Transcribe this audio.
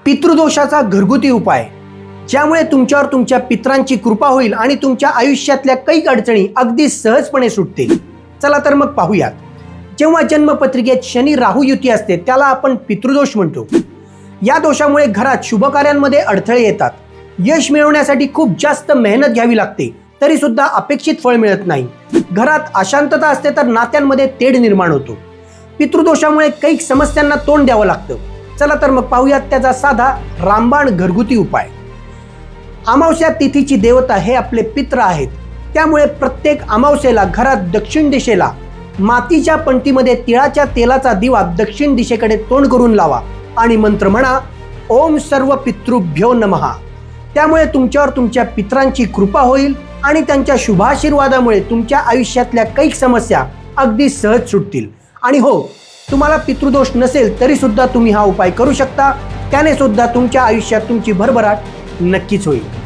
पितृदोषाचा घरगुती उपाय, ज्यामुळे तुमच्यावर तुमच्या पितरांची कृपा होईल आणि तुमच्या आयुष्यातल्या काही अडचणी अगदी सहजपणे सुटतील. चला तर मग पाहूयात. जेव्हा जन्मपत्रिकेत शनी राहू युती असते त्याला आपण पितृदोष म्हणतो. या दोषामुळे घरात शुभकार्यांमध्ये अडथळे येतात. यश मिळवण्यासाठी खूप जास्त मेहनत घ्यावी लागते, तरी सुद्धा अपेक्षित फळ मिळत नाही. घरात अशांतता असते तर नात्यांमध्ये तेढ निर्माण होतो. पितृदोषामुळे काही समस्यांना तोंड द्यावं लागतं. चला तर मग पाहूयात त्याचा साधा रामबाण घरगुती उपाय. अमावस्या तिथीची देवता हे आपले पित्र आहेत. त्यामुळे प्रत्येक अमावस्येला घरात दक्षिण दिशेला मातीच्या पंटीमध्ये तिळाच्या तेलाचा दिवा दक्षिण दिशेकडे तोंड करून लावा आणि मंत्र म्हणा, ओम सर्व पितृभ्यो नमः. त्यामुळे तुमच्यावर तुमच्या पितरांची कृपा होईल आणि त्यांच्या शुभाशीर्वादामुळे तुमच्या आयुष्यातल्या काही समस्या अगदी सहज सुटतील. आणि हो, तुम्हाला पितृदोष नसेल तरी सुद्धा तुम्ही हा उपाय करू शकता. त्याने सुद्धा तुमच्या आयुष्यात तुमची भरभराट नक्कीच होईल.